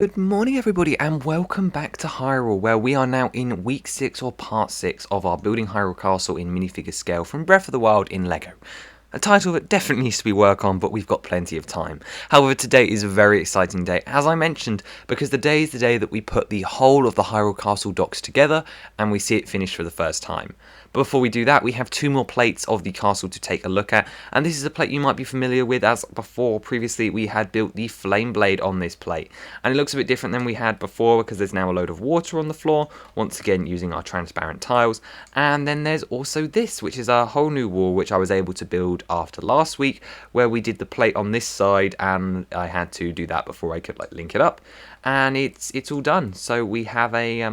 Good morning everybody and welcome back to Hyrule, where we are now in week 6 or part 6 of our building Hyrule Castle in minifigure scale from Breath of the Wild in Lego. A title that definitely needs to be worked on, but we've got plenty of time. However, today is a very exciting day, as I mentioned, because the day is the day that we put the whole of the Hyrule Castle docks together and we see it finished for the first time. But before we do that, we have 2 more plates of the castle to take a look at, and this is a plate you might be familiar with, as previously we had built the flame blade on this plate. And it looks a bit different than we had before because there's now a load of water on the floor, once again using our transparent tiles. And then there's also this, which is a whole new wall which I was able to build after last week, where we did the plate on this side and I had to do that before I could link it up. And it's all done. So we have a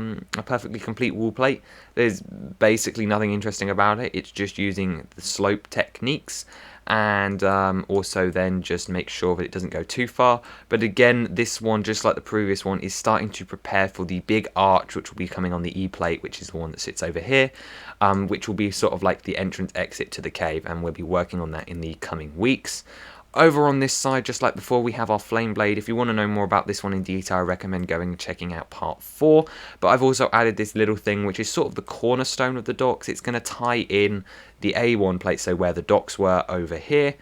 perfectly complete wall plate. There's basically nothing interesting about it. It's just using the slope techniques, and also then just make sure that it doesn't go too far. But again, this one, just like the previous one, is starting to prepare for the big arch which will be coming on the E plate, which is the one that sits over here, which will be sort of like the entrance exit to the cave, and we'll be working on that in the coming weeks. Over on this side, just like before, we have our flame blade. If you want to know more about this one in detail, I recommend going and checking out part 4. But I've also added this little thing, which is sort of the cornerstone of the docks. It's going to tie in the A1 plate, so where the docks were over here,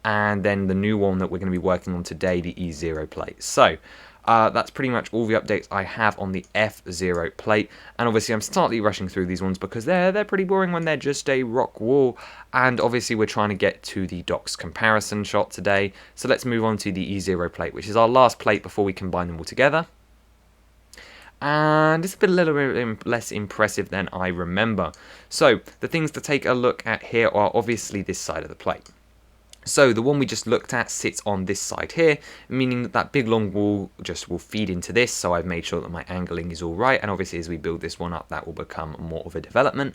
and then the new one that we're going to be working on today, the E0 plate. So that's pretty much all the updates I have on the F0 plate, and obviously I'm slightly rushing through these ones because they're pretty boring when they're just a rock wall, and obviously we're trying to get to the docks comparison shot today. So let's move on to the E0 plate, which is our last plate before we combine them all together. And it's a little bit less impressive than I remember. So the things to take a look at here are obviously this side of the plate. So the one we just looked at sits on this side here, meaning that that big long wall just will feed into this. So I've made sure that my angling is all right, and obviously as we build this one up, that will become more of a development.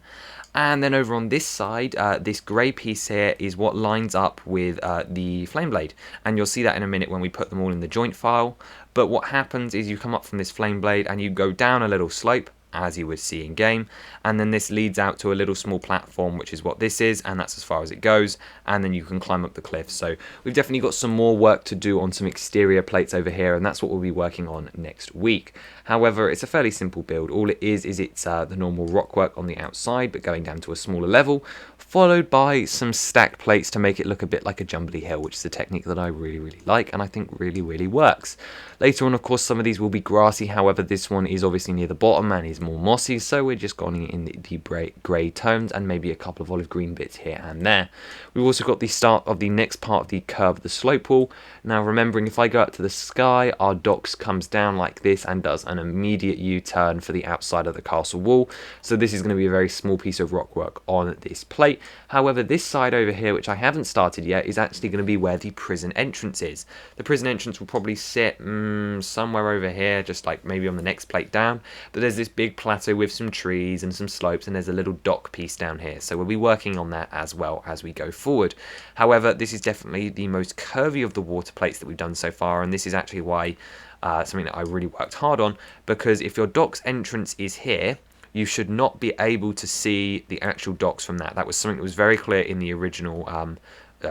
And then over on this side, this grey piece here is what lines up with the flame blade, and you'll see that in a minute when we put them all in the joint file. But what happens is you come up from this flame blade and you go down a little slope, as you would see in game, and then this leads out to a little small platform, which is what this is, and that's as far as it goes, and then you can climb up the cliff. So we've definitely got some more work to do on some exterior plates over here, and that's what we'll be working on next week. However, it's a fairly simple build. All it is it's the normal rock work on the outside, but going down to a smaller level, followed by some stacked plates to make it look a bit like a jumbly hill, which is a technique that I really like, and I think really works. Later on, of course, some of these will be grassy. However, this one is obviously near the bottom and is more mossy, so we're just going in the grey tones and maybe a couple of olive green bits here and there. We've also got the start of the next part of the curve of the slope wall. Now, remembering, if I go up to the sky, our docks comes down like this and does an immediate U-turn for the outside of the castle wall. So this is going to be a very small piece of rock work on this plate. However, this side over here, which I haven't started yet, is actually going to be where the prison entrance is. The prison entrance will probably sit somewhere over here, just like maybe on the next plate down. But there's this big plateau with some trees and some slopes, and there's a little dock piece down here. So we'll be working on that as well as we go forward. However, this is definitely the most curvy of the water plates that we've done so far, and this is actually why something that I really worked hard on, because if your dock's entrance is here, you should not be able to see the actual docks from that. That was something that was very clear in the original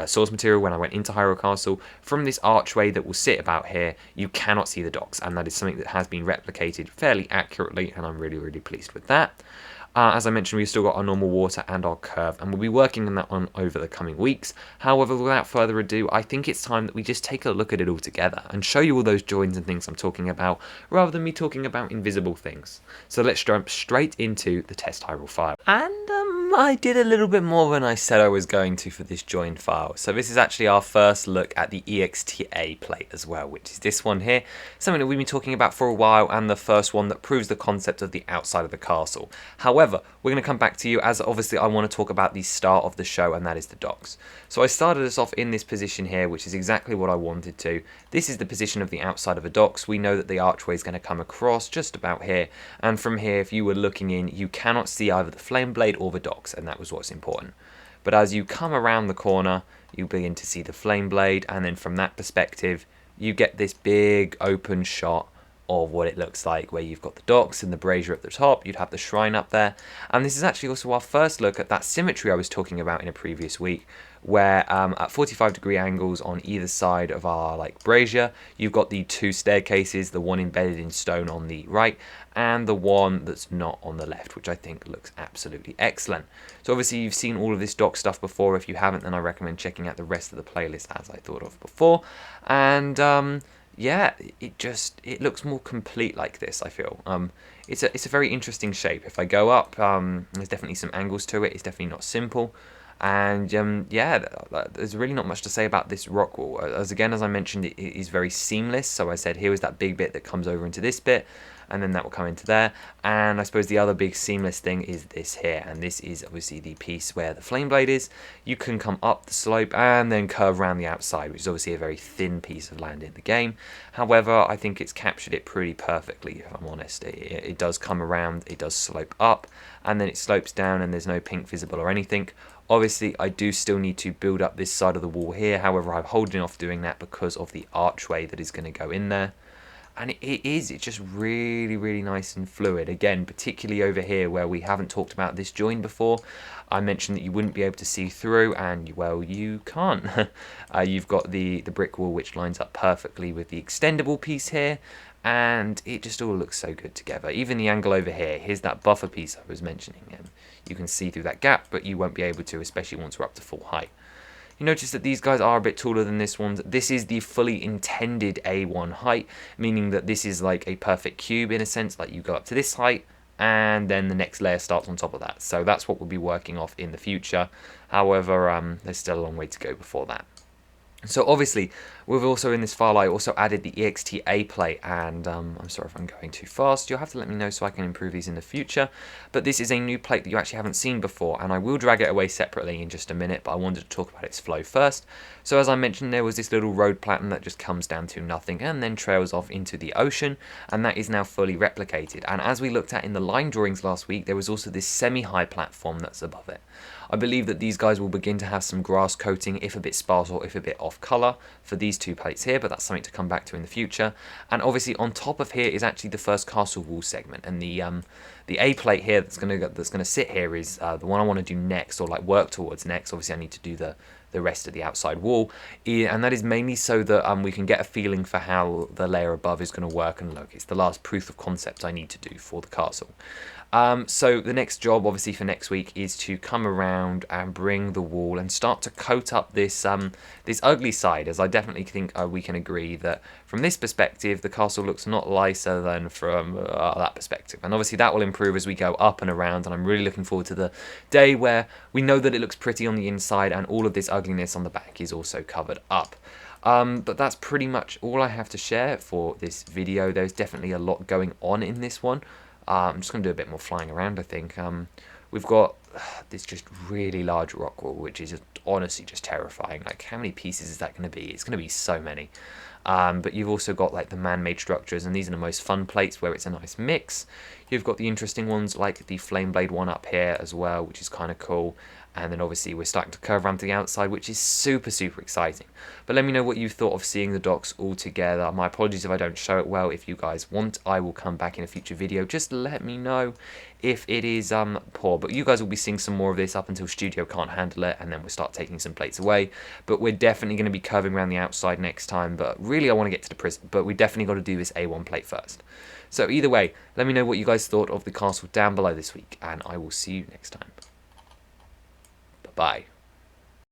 source material when I went into Hyrule Castle. From this archway that will sit about here, you cannot see the docks, and that is something that has been replicated fairly accurately, and I'm really pleased with that. As I mentioned, we've still got our normal water and our curve, and we'll be working on that one over the coming weeks. However, without further ado, I think it's time that we just take a look at it all together and show you all those joins and things I'm talking about, rather than me talking about invisible things. So let's jump straight into the test Hyrule file. And I did a little bit more than I said I was going to for this join file. So this is actually our first look at the EXTA plate as well, which is this one here. Something that we've been talking about for a while, and the first one that proves the concept of the outside of the castle. However, we're going to come back to you, as obviously I want to talk about the start of the show, and that is the docks. So I started us off in this position here, which is exactly what I wanted to. This is the position of the outside of the docks. We know that the archway is going to come across just about here, and from here, if you were looking in, you cannot see either the flame blade or the docks, and that was what's important. But as you come around the corner, you begin to see the flame blade, and then from that perspective, you get this big open shot of what it looks like, where you've got the docks and the brazier at the top. You'd have the shrine up there, and this is actually also our first look at that symmetry I was talking about in a previous week, where at 45-degree angles on either side of our like brazier, you've got the 2 staircases, the one embedded in stone on the right and the one that's not on the left, which I think looks absolutely excellent. So obviously you've seen all of this dock stuff before. If you haven't, then I recommend checking out the rest of the playlist as I thought of before. And yeah, it looks more complete like this, I feel. It's a very interesting shape. If I go up, there's definitely some angles to it. It's definitely not simple. And yeah, there's really not much to say about this rock wall. As I mentioned, it is very seamless. So I said here is that big bit that comes over into this bit, and then that will come into there. And I suppose the other big seamless thing is this here, and this is obviously the piece where the flame blade is. You can come up the slope and then curve around the outside, which is obviously a very thin piece of land in the game. However, I think it's captured it pretty perfectly, if I'm honest. It does come around, it does slope up, and then it slopes down, and there's no pink visible or anything. Obviously, I do still need to build up this side of the wall here. However, I'm holding off doing that because of the archway that is going to go in there. And it's just really, really nice and fluid. Again, particularly over here where we haven't talked about this join before. I mentioned that you wouldn't be able to see through, and well, you can't. You've got the brick wall, which lines up perfectly with the extendable piece here. And it just all looks so good together. Even the angle over here, here's that buffer piece I was mentioning. You can see through that gap, but you won't be able to, especially once we're up to full height. You notice that these guys are a bit taller than this one. This is the fully intended A1 height, meaning that this is like a perfect cube in a sense, like you go up to this height, and then the next layer starts on top of that. So that's what we'll be working off in the future. However, there's still a long way to go before that. So obviously, we've also in this file, I also added the EXTA plate, and I'm sorry if I'm going too fast. You'll have to let me know so I can improve these in the future. But this is a new plate that you actually haven't seen before, and I will drag it away separately in just a minute, but I wanted to talk about its flow first. So as I mentioned, there was this little road pattern that just comes down to nothing and then trails off into the ocean, and that is now fully replicated. And as we looked at in the line drawings last week, there was also this semi-high platform that's above it. I believe that these guys will begin to have some grass coating, if a bit sparse or if a bit off colour, for these 2 plates here, but that's something to come back to in the future. And obviously on top of here is actually the first castle wall segment, and the A plate here that's gonna sit here is the one I want to do next, or like work towards next. Obviously I need to do the rest of the outside wall, and that is mainly so that we can get a feeling for how the layer above is going to work. And look, it's the last proof of concept I need to do for the castle. So the next job, obviously for next week, is to come around and bring the wall and start to coat up this this ugly side, as I definitely think we can agree that from this perspective, the castle looks not nicer than from that perspective. And obviously that will improve as we go up and around, and I'm really looking forward to the day where we know that it looks pretty on the inside and all of this ugliness on the back is also covered up. But that's pretty much all I have to share for this video. There's definitely a lot going on in this one. I'm just going to do a bit more flying around, I think. We've got this just really large rock wall, which is just, honestly just terrifying. Like, how many pieces is that going to be? It's going to be so many. But you've also got like the man-made structures, and these are the most fun plates where it's a nice mix. You've got the interesting ones like the flame blade one up here as well, which is kind of cool. And then obviously we're starting to curve around to the outside, which is super, super exciting. But let me know what you thought of seeing the docks all together. My apologies if I don't show it well. If you guys want, I will come back in a future video. Just let me know if it is poor. But you guys will be seeing some more of this up until Studio can't handle it, and then we'll start taking some plates away. But we're definitely going to be curving around the outside next time. But really, I want to get to the prison. But we definitely got to do this A1 plate first. So either way, let me know what you guys thought of the castle down below this week, and I will see you next time. Bye.